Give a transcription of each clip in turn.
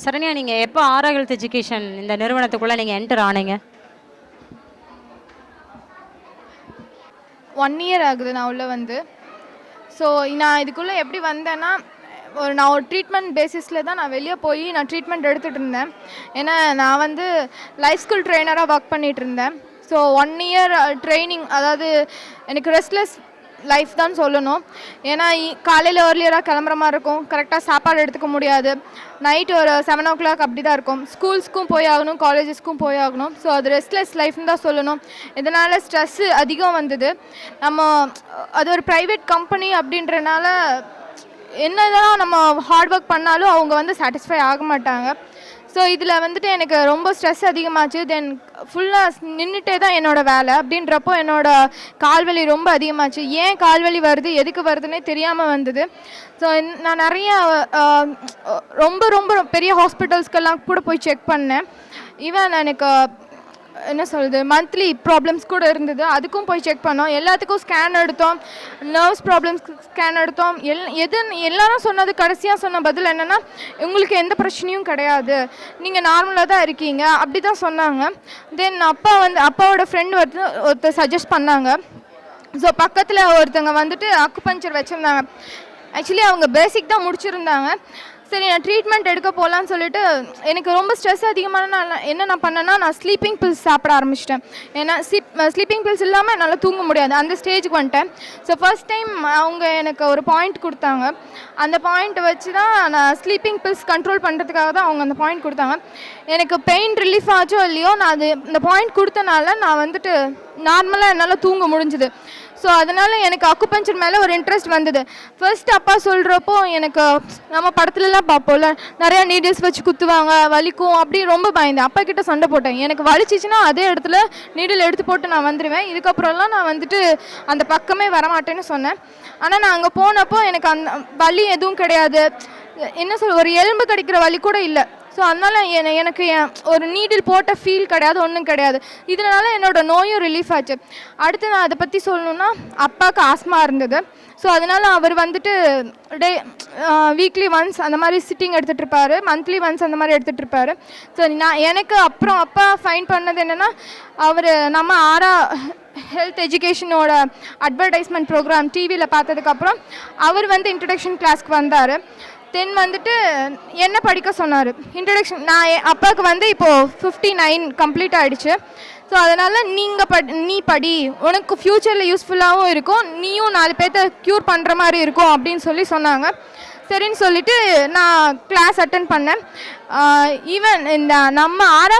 சரண்யா, நீங்கள் எப்போ ஆரா ஹெல்த் எஜுகேஷன் இந்த நிறுவனத்துக்குள்ளே நீங்கள் என்டர் ஆனீங்க? 1 இயர் ஆகுது நான் உள்ளே வந்து. ஸோ நான் இதுக்குள்ளே எப்படி வந்தேன்னா, நான் ஒரு ட்ரீட்மெண்ட் பேசிஸில் தான் நான் வெளியே போய் நான் ட்ரீட்மெண்ட் எடுத்துகிட்டு இருந்தேன். ஏன்னா நான் வந்து லைஃப் ஸ்கில் ட்ரெயினராக ஒர்க் பண்ணிகிட்டு இருந்தேன். ஸோ 1 இயர் ட்ரைனிங், அதாவது எனக்கு ரெஸ்ட்லெஸ் லைஃப் தான் சொல்லணும். ஏன்னா காலையில் ஏர்லியராக கிளம்புற மாதிரி இருக்கும், கரெக்டாக சாப்பாடு எடுத்துக்க முடியாது, நைட் ஒரு 7 o'clock அப்படி தான் இருக்கும். ஸ்கூல்ஸ்க்கும் போய் ஆகணும், காலேஜஸ்க்கும் போய் ஆகணும். ஸோ அது ரெஸ்ட்லெஸ் லைஃப்னு தான் சொல்லணும். இதனால் ஸ்ட்ரெஸ்ஸு அதிகம் வந்தது. அது ஒரு ப்ரைவேட் கம்பெனி அப்படின்றனால என்னதான் நம்ம ஹார்ட் ஒர்க் பண்ணாலும் அவங்க வந்து சாட்டிஸ்ஃபை ஆக மாட்டாங்க. ஸோ இதில் வந்துட்டு எனக்கு ரொம்ப ஸ்ட்ரெஸ் அதிகமாச்சு. தென் ஃபுல்லாக நின்றுட்டே தான் என்னோடய வேலை. அப்படின்றப்போ என்னோடய கால்வலி ரொம்ப அதிகமாச்சு. ஏன் கால்வலி வருது, எதுக்கு வருதுன்னே தெரியாமல் வந்தது. ஸோ நான் நிறைய ரொம்ப ரொம்ப பெரிய ஹாஸ்பிட்டல்ஸ்க்கெல்லாம் கூட போய் செக் பண்ணேன். ஈவன் எனக்கு என்ன சொல்கிறது, மந்த்லி ப்ராப்ளம்ஸ் கூட இருந்தது, அதுக்கும் போய் செக் பண்ணோம். எல்லாத்துக்கும் ஸ்கேன் எடுத்தோம், நர்வ்ஸ் ப்ராப்ளம்ஸ் ஸ்கேன் எடுத்தோம். எல்லாரும் சொன்னது, கடைசியாக சொன்ன பதில் என்னென்னா, உங்களுக்கு எந்த பிரச்சனையும் கிடையாது, நீங்கள் நார்மலாக தான் இருக்கீங்க, அப்படி தான் சொன்னாங்க. தென் அப்பாவோட ஃப்ரெண்ட் ஒருத்தர் சஜஸ்ட் பண்ணாங்க. ஸோ பக்கத்தில் ஒருத்தங்க வந்துட்டு அக்குபஞ்சர் வச்சுருந்தாங்க. ஆக்சுவலி அவங்க பேசிக் தான் முடிச்சிருந்தாங்க. சரி, நான் ட்ரீட்மெண்ட் எடுக்க போகலான்னு சொல்லிட்டு, எனக்கு ரொம்ப ஸ்ட்ரெஸ் அதிகமான நான் என்ன நான் பண்ணேன்னா, நான் ஸ்லீப்பிங் பில்ஸ் சாப்பிட ஆரம்பிச்சிட்டேன். ஏன்னா ஸ்லீப்பிங் பில்ஸ் இல்லாமல் என்னால் தூங்க முடியாது, அந்த ஸ்டேஜுக்கு வந்துட்டேன். ஸோ ஃபர்ஸ்ட் டைம் அவங்க எனக்கு ஒரு பாயிண்ட் கொடுத்தாங்க. அந்த பாயிண்ட் வச்சு தான் நான் ஸ்லீப்பிங் பில்ஸ் கண்ட்ரோல் பண்ணுறதுக்காக தான் அவங்க அந்த பாயிண்ட் கொடுத்தாங்க. எனக்கு பெயின் ரிலீஃப் ஆச்சோ இல்லையோ, நான் இந்த பாயிண்ட் கொடுத்தனால நான் வந்துட்டு நார்மலாக என்னால் தூங்க முடிஞ்சுது. ஸோ அதனால் எனக்கு அக்குபஞ்சர் மேலே ஒரு இன்ட்ரெஸ்ட் வந்தது. ஃபர்ஸ்ட் அப்பா சொல்கிறப்போ எனக்கு, நம்ம படத்துலலாம் பார்ப்போம்ல, நிறையா நீடில்ஸ் வச்சு குத்துவாங்க, வலிக்கும், அப்படி ரொம்ப பயந்தேன். அப்பா கிட்ட சண்டை போட்டேன். எனக்கு வலிச்சிச்சுன்னா அதே இடத்துல நீடில் எடுத்து போட்டு நான் வந்துடுவேன், இதுக்கப்புறம்லாம் நான் வந்துட்டு அந்த பக்கமே வரமாட்டேன்னு சொன்னேன். ஆனால் நான் அங்கே போனப்போ எனக்கு அந்த வலி எதுவும் கிடையாது. என்ன சொல்ல, ஒரு எலும்பு கடிக்கிற வலி கூட இல்லை. ஸோ அதனால் எனக்கு ஒரு நீடில் போட்ட ஃபீல் கிடையாது, ஒன்றும் கிடையாது. இதனால என்னோடய நோயும் ரிலீஃப் ஆச்சு. அடுத்து நான் அதை பற்றி சொல்லணுன்னா, அப்பாவுக்கு ஆஸ்மா இருந்தது. ஸோ அதனால் அவர் வந்துட்டு வீக்லி ஒன்ஸ் அந்த மாதிரி சிட்டிங் எடுத்துகிட்ருப்பார், மந்த்லி ஒன்ஸ் அந்த மாதிரி எடுத்துகிட்ருப்பார். ஸோ எனக்கு அப்புறம் அப்பா ஃபைன் பண்ணது என்னென்னா, அவர் நம்ம ஆரா ஹெல்த் எஜுகேஷனோட அட்வர்டைஸ்மெண்ட் ப்ரோக்ராம் டிவியில் பார்த்ததுக்கப்புறம் அவர் வந்து இன்ட்ரடக்ஷன் கிளாஸ்க்கு வந்தார். தென் வந்துட்டு என்ன படிக்க சொன்னார், இன்ட்ரடக்ஷன். நான் அப்பாவுக்கு வந்து இப்போது 59 கம்ப்ளீட் ஆகிடுச்சு. ஸோ அதனால் நீ படி, உனக்கு ஃப்யூச்சரில் யூஸ்ஃபுல்லாகவும் இருக்கும், நீயும் 4 பேர்த்த க்யூர் பண்ணுற மாதிரி இருக்கும் அப்படின்னு சொன்னாங்க. சரின்னு சொல்லிவிட்டு நான் கிளாஸ் அட்டன் பண்ணேன். ஈவன் இந்த நம்ம ஆரா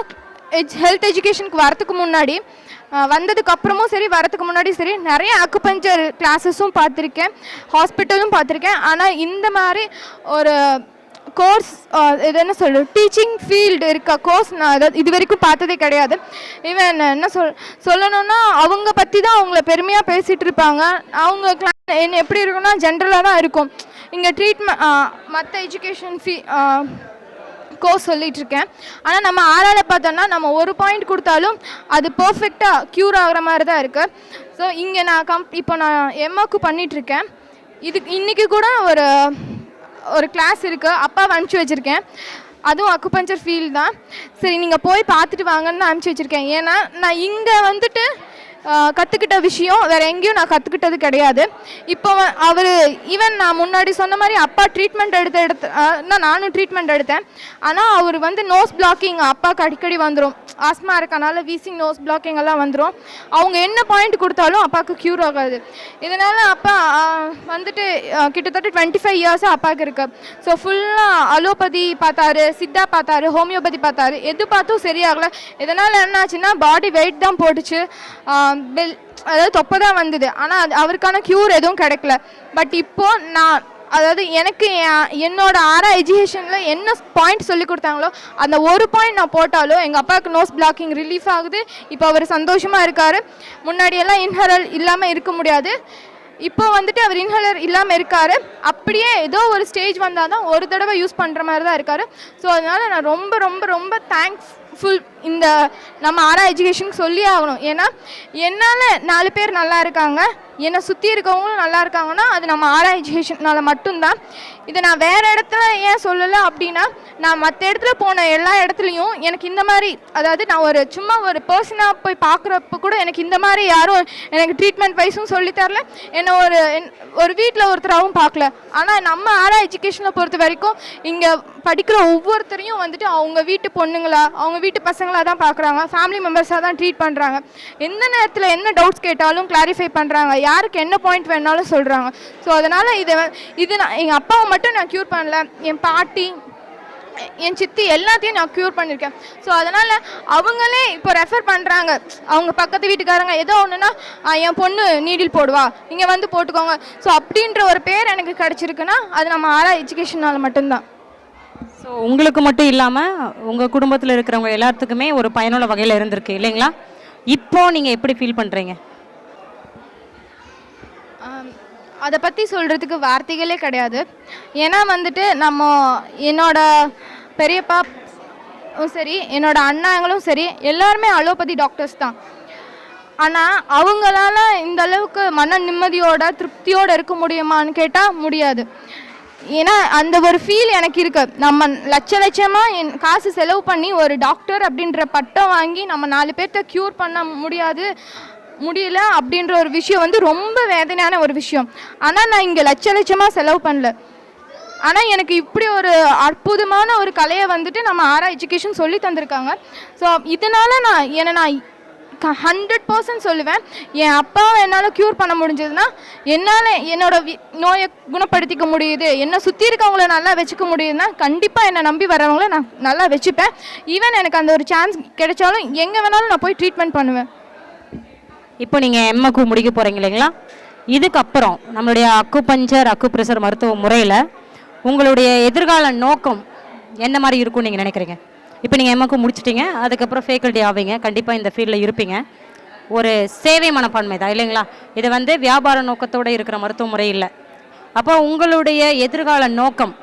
ஹெல்த் எஜுகேஷனுக்கு வரத்துக்கு முன்னாடி, வந்ததுக்கப்புறமும் சரி, வரத்துக்கு முன்னாடி சரி, நிறைய அக்குபஞ்சர் கிளாஸஸும் பார்த்துருக்கேன், ஹாஸ்பிட்டலும் பார்த்துருக்கேன். ஆனால் இந்த மாதிரி ஒரு கோர்ஸ், இது என்ன சொல்கிறது, டீச்சிங் ஃபீல்டு இருக்க கோர்ஸ் நான் இது வரைக்கும் பார்த்ததே கிடையாது. ஈவன் என்ன சொல்லணுன்னா, அவங்க பற்றி தான் அவங்கள பெருமையாக பேசிகிட்டு இருப்பாங்க. அவங்க கிளாஸ் என்ன எப்படி இருக்குன்னா, ஜென்ரலாக தான் இருக்கும். இங்கே ட்ரீட்மெண்ட் மற்ற எஜுகேஷன் கோர்ஸ் சொல்லிகிட்ருக்கேன். ஆனால் நம்ம ஆரால பார்த்தோன்னா, நம்ம ஒரு பாயிண்ட் கொடுத்தாலும் அது பர்ஃபெக்டாக க்யூர் ஆகிற மாதிரி தான் இருக்குது. ஸோ இங்கே நான் இப்போ நான் எம்மாக்கு பண்ணிகிட்ருக்கேன். இன்றைக்கி கூட ஒரு கிளாஸ் இருக்குது, அப்பாவை அனுப்பிச்சி வச்சுருக்கேன். அதுவும் அக்குபஞ்சர் ஃபீல்டு தான். சரி, நீங்கள் போய் பார்த்துட்டு வாங்கன்னு அனுப்பிச்சி வச்சுருக்கேன். ஏன்னா நான் இங்கே வந்துட்டு கற்றுக்கிட்ட விஷயம் வேறு எங்கேயும் நான் கற்றுக்கிட்டது கிடையாது. இப்போ அவர் ஈவன் நான் முன்னாடி சொன்ன மாதிரி அப்பா ட்ரீட்மெண்ட் எடுத்து நானும் ட்ரீட்மெண்ட் எடுத்தேன். ஆனால் அவர் வந்து நோஸ் பிளாக்கிங் அப்பாவுக்கு அடிக்கடி வந்துடும், ஆஸ்மா இருக்கனால வீசிங் நோஸ் பிளாக்கிங் எல்லாம் வந்துடும். அவங்க என்ன பாயிண்ட் கொடுத்தாலும் அப்பாவுக்கு க்யூர் ஆகாது. இதனால் அப்பா வந்துட்டு கிட்டத்தட்ட 25 இயர்ஸாக அப்பாவுக்கு இருக்கு. ஸோ ஃபுல்லாக அலோபதி பார்த்தாரு, சித்தா பார்த்தாரு, ஹோமியோபதி பார்த்தாரு, எது பார்த்தும் சரியாகலை. இதனால் என்னாச்சுன்னா, பாடி வெயிட் தான் போட்டுச்சு, அதாவது தொப்பை தான் வந்தது. ஆனால் அவருக்கான க்யூர் எதுவும் கிடைக்கல. பட் இப்போது நான், அதாவது எனக்கு என்னோட ஆரா எஜுகேஷனில் என்ன பாயிண்ட் சொல்லி கொடுத்தாங்களோ அந்த ஒரு பாயிண்ட் நான் போட்டாலும் எங்கள் அப்பாவுக்கு நோஸ் பிளாக்கிங் ரிலீஃப் ஆகுது. இப்போ அவர் சந்தோஷமாக இருக்கார். முன்னாடியெல்லாம் இன்ஹேலர் இல்லாமல் இருக்க முடியாது, இப்போ வந்துட்டு அவர் இன்ஹேலர் இல்லாமல் இருக்கார். அப்படியே ஏதோ ஒரு ஸ்டேஜ் வந்தால் தான் ஒரு தடவை யூஸ் பண்ணுற மாதிரி தான் இருக்கார். ஸோ அதனால் நான் ரொம்ப ரொம்ப ரொம்ப தேங்க்ஃபுல் இந்த நம்ம ஆரா எஜுகேஷனுக்கு சொல்லி ஆகணும். ஏன்னா என்னால் 4 பேர் நல்லா இருக்காங்க, என்னை சுற்றி இருக்கவங்களும் நல்லா இருக்காங்கன்னா அது நம்ம ஆரா எஜுகேஷனால் மட்டும்தான். இதை நான் வேறு இடத்துல ஏன் சொல்லலை அப்படின்னா, நான் மற்ற இடத்துல போன எல்லா இடத்துலையும் எனக்கு இந்த மாதிரி, அதாவது நான் சும்மா ஒரு பர்சனாக போய் பார்க்குறப்ப கூட எனக்கு இந்த மாதிரி யாரும் எனக்கு ட்ரீட்மெண்ட் வைஸும் சொல்லித்தரல, என்னை ஒரு வீட்டில் ஒருத்தராகவும் பார்க்கல. ஆனால் நம்ம ஆரா எஜுகேஷனை பொறுத்த வரைக்கும் இங்கே படிக்கிற ஒவ்வொருத்தரையும் வந்துட்டு அவங்க வீட்டு பொண்ணுங்களா அவங்க வீட்டு பசங்களாக தான் பார்க்குறாங்க, ஃபேமிலி மெம்பர்ஸாக தான் ட்ரீட் பண்ணுறாங்க. எந்த நேரத்தில் என்ன டவுட்ஸ் கேட்டாலும் கிளாரிஃபை பண்ணுறாங்க, யாருக்கு என்ன பாயிண்ட் வேணாலும் சொல்கிறாங்க. ஸோ அதனால் இது நான் எங்கள் அப்பாவை மட்டும் நான் க்யூர் பண்ணல, என் பாட்டி என் சித்தி எல்லாத்தையும் நான் க்யூர் பண்ணியிருக்கேன். ஸோ அதனால் அவங்களே இப்போ ரெஃபர் பண்ணுறாங்க, அவங்க பக்கத்து வீட்டுக்காரங்க ஏதோ ஒன்றுனா என் பொண்ணு நீடில் போடுவா, நீங்கள் வந்து போட்டுக்கோங்க. ஸோ அப்படின்ற ஒரு பேர் எனக்கு கிடச்சிருக்குன்னா அது நம்ம ஆரா எஜுகேஷனால் மட்டும்தான். ஸோ உங்களுக்கு மட்டும் இல்லாமல் உங்கள் குடும்பத்தில் இருக்கிறவங்க எல்லாத்துக்குமே ஒரு பயனுள்ள வகையில் இருந்திருக்கு இல்லைங்களா? இப்போ நீங்கள் எப்படி ஃபீல் பண்ணுறீங்க? அதை பற்றி சொல்கிறதுக்கு வார்த்தைகளே கிடையாது. ஏன்னா வந்துட்டு என்னோட பெரியப்பா சரி, என்னோட அண்ணாங்களும் சரி, எல்லாருமே அலோபதி டாக்டர்ஸ் தான். ஆனால் அவங்களால இந்த அளவுக்கு மன நிம்மதியோட திருப்தியோடு இருக்க முடியுமான்னு கேட்டால் முடியாது. ஏன்னா அந்த ஒரு ஃபீல் எனக்கு இருக்குது. நம்ம லட்சமாக காசு செலவு பண்ணி ஒரு டாக்டர் அப்படின்ற பட்டம் வாங்கி நம்ம 4 பேர்த்த க்யூர் பண்ண முடியல அப்படின்ற ஒரு விஷயம் வந்து ரொம்ப வேதனையான ஒரு விஷயம். ஆனால் நான் இங்கே லட்சமாக செலவு பண்ணல. ஆனால் எனக்கு இப்படி ஒரு அற்புதமான ஒரு கலையை வந்துட்டு நம்ம ஆரா எஜுகேஷன் சொல்லி தந்திருக்காங்க. ஸோ இதனால் நான் 100% சொல்லுவேன், என் அப்பாவை என்னால் க்யூர் பண்ண முடிஞ்சதுன்னா என்னால் என்னோட நோயை குணப்படுத்திக்க முடியுது, என்னை சுற்றி இருக்கவங்கள நல்லா வச்சுக்க முடியுதுன்னா கண்டிப்பாக என்னை நம்பி வரவங்கள நான் நல்லா வச்சுப்பேன். ஈவன் எனக்கு அந்த ஒரு சான்ஸ் கிடைச்சாலும் எங்கே வேணாலும் நான் போய் ட்ரீட்மெண்ட் பண்ணுவேன். இப்போ நீங்கள் எம்எக்கு முடிக்க போகிறீங்க இல்லைங்களா? இதுக்கப்புறம் நம்மளுடைய அக்குபஞ்சர் அக்குப்ரெஷர் மருத்துவ முறையில் உங்களுடைய எதிர்கால நோக்கம் என்ன மாதிரி இருக்கும்னு நீங்கள் நினைக்கிறீங்க? இப்போ நீங்கள் எம்எக்கு முடிச்சிட்டிங்க, அதுக்கப்புறம் ஃபேக்கல்ட்டி ஆவீங்க, கண்டிப்பாக இந்த ஃபீல்டில் இருப்பீங்க. ஒரு சேவை மனப்பான்மை தான் இல்லைங்களா? இது வந்து வியாபார நோக்கத்தோடு இருக்கிற மருத்துவ முறை இல்லை. அப்போ உங்களுடைய எதிர்கால நோக்கம்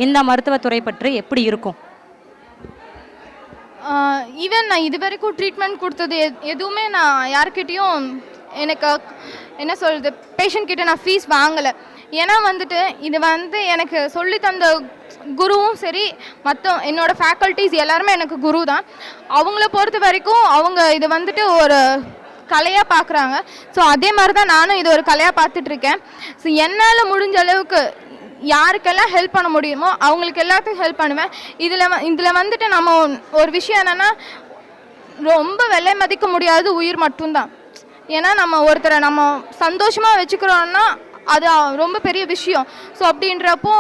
இந்த மருத்துவத்துறை பற்றி எப்படி இருக்கும்? ஈவன் நான் இது வரைக்கும் ட்ரீட்மெண்ட் கொடுத்தது எதுவுமே நான் யார்கிட்டையும் எனக்கு என்ன சொல்கிறது, பேஷண்ட் கிட்ட நான் ஃபீஸ் வாங்கலை. ஏன்னா வந்துட்டு இது வந்து எனக்கு சொல்லி தந்த குருவும் சரி, மற்ற என்னோடய ஃபேக்கல்ட்டிஸ் எல்லாருமே எனக்கு குரு தான். அவங்கள பொறுத்த வரைக்கும் அவங்க இது வந்துட்டு ஒரு கலையாக பார்க்குறாங்க. ஸோ அதே மாதிரி தான் நானும் இது ஒரு கலையாக பார்த்துட்ருக்கேன். ஸோ என்னால் முடிஞ்ச அளவுக்கு யாருக்கெல்லாம் ஹெல்ப் பண்ண முடியுமோ அவங்களுக்கு எல்லாத்துக்கும் ஹெல்ப் பண்ணுவேன். இதில் வந்துட்டு நம்ம ஒரு விஷயம் என்னென்னா, ரொம்ப விலை மதிக்க முடியாத உயிர் மட்டும்தான். ஏன்னா நம்ம ஒருத்தரை நம்ம சந்தோஷமாக வச்சுக்கிறோன்னா அது ரொம்ப பெரிய விஷயம். ஸோ அப்படின்றப்போ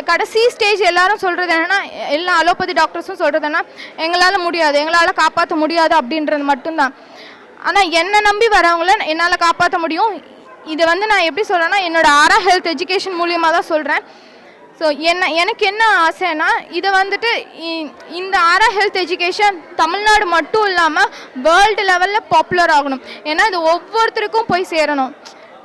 கடைசி ஸ்டேஜ் எல்லாரும் சொல்கிறது என்னென்னா, எல்லா அலோபதி டாக்டர்ஸும் சொல்கிறது என்ன, எங்களால் முடியாது, எங்களால் காப்பாற்ற முடியாது அப்படின்றது மட்டும்தான். ஆனால் என்னை நம்பி வரவங்கள என்னால் காப்பாற்ற முடியும். இதை வந்து நான் எப்படி சொல்கிறேன்னா, என்னோட ஆரா ஹெல்த் எஜுகேஷன் மூலியமாக தான் சொல்கிறேன். ஸோ எனக்கு என்ன ஆசைன்னா, இதை வந்துட்டு இந்த ஆரா ஹெல்த் எஜுகேஷன் தமிழ்நாடு மட்டும் இல்லாமல் வேர்ல்டு லெவலில் பாப்புலர் ஆகணும். ஏன்னா இது ஒவ்வொருத்தருக்கும் போய் சேரணும்.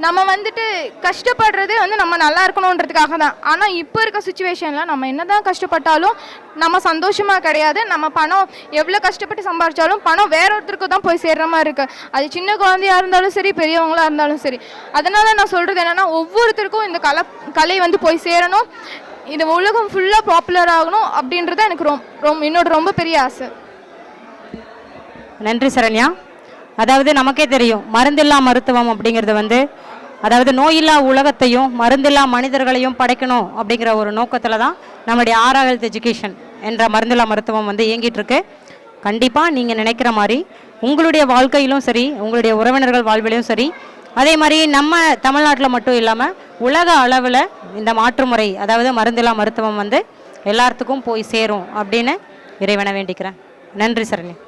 நம்ம வந்துட்டு கஷ்டப்படுறது வந்து நம்ம நல்லா இருக்கணுன்றதுக்காக தான். ஆனால் இப்போ இருக்க சுச்சுவேஷனில் நம்ம என்ன தான் கஷ்டப்பட்டாலும் நம்ம சந்தோஷமாக கிடையாது. நம்ம பணம் எவ்வளோ கஷ்டப்பட்டு சம்பாதிச்சாலும் பணம் வேற ஒருத்தருக்கு தான் போய் சேர்ற மாதிரி இருக்குது. அது சின்ன குழந்தையாக இருந்தாலும் சரி, பெரியவங்களாக இருந்தாலும் சரி. அதனால் நான் சொல்கிறது என்னென்னா, ஒவ்வொருத்தருக்கும் இந்த கலை வந்து போய் சேரணும், இது உலகம் ஃபுல்லாக பாப்புலர் ஆகணும் அப்படின்றது எனக்கு என்னோட ரொம்ப பெரிய ஆசை. நன்றி சரண்யா. அதாவது நமக்கே தெரியும், மருந்தில்லா மருத்துவம் அப்படிங்கிறது வந்து, அதாவது நோயில்லா உலகத்தையும் மருந்தில்லா மனிதர்களையும் படைக்கணும் அப்படிங்கிற ஒரு நோக்கத்தில் தான் நம்மளுடைய ஆரா ஹெல்த் எஜுகேஷன் என்ற மருந்தில்லா மருத்துவம் வந்து இயங்கிட்டு இருக்கு. கண்டிப்பாக நீங்கள் நினைக்கிற மாதிரி உங்களுடைய வாழ்க்கையிலும் சரி, உங்களுடைய உறவினர்கள் வாழ்விலையும் சரி, அதே மாதிரி நம்ம தமிழ்நாட்டில் மட்டும் இல்லாமல் உலக அளவில் இந்த மாற்றுமுறை, அதாவது மருந்தில்லா மருத்துவம் வந்து எல்லாத்துக்கும் போய் சேரும் அப்படின்னு இறைவனை வேண்டிக்கிறேன். நன்றி சரண்யா.